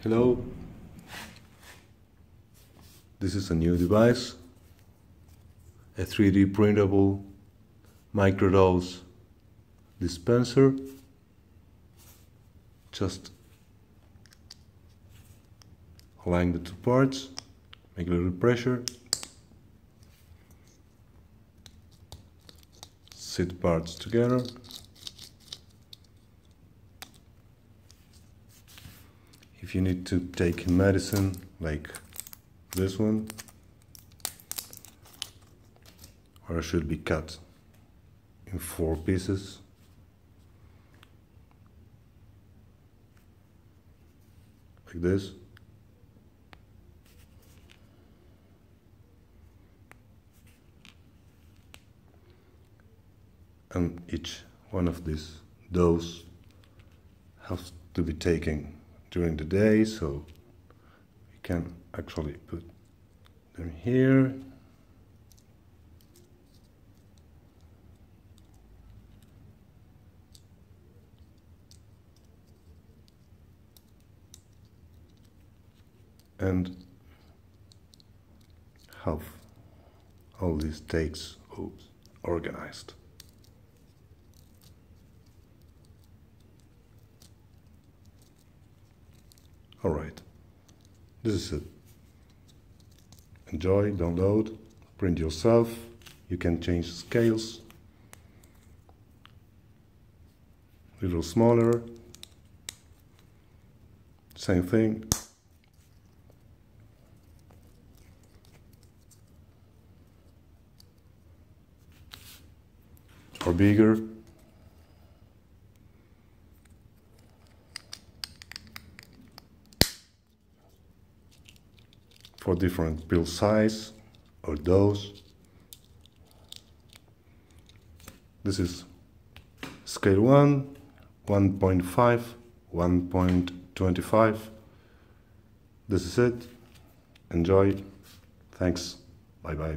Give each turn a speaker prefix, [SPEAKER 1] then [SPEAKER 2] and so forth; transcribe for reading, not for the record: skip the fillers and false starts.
[SPEAKER 1] Hello, this is a new device, a 3D printable microdose dispenser. Just align the two parts, make a little pressure, sit parts together. If you need to take medicine like this one, or it should be cut in 4 pieces, like this. And each one of these doses has to be taken during the day, so we can actually put them here. And have all these takes organized. Alright, this is it. Enjoy, download, print yourself. You can change scales, a little smaller, same thing. Or bigger. For different pill size or dose. This is scale 1, 1.5, 1.25. This is it. Enjoy. Thanks. Bye bye.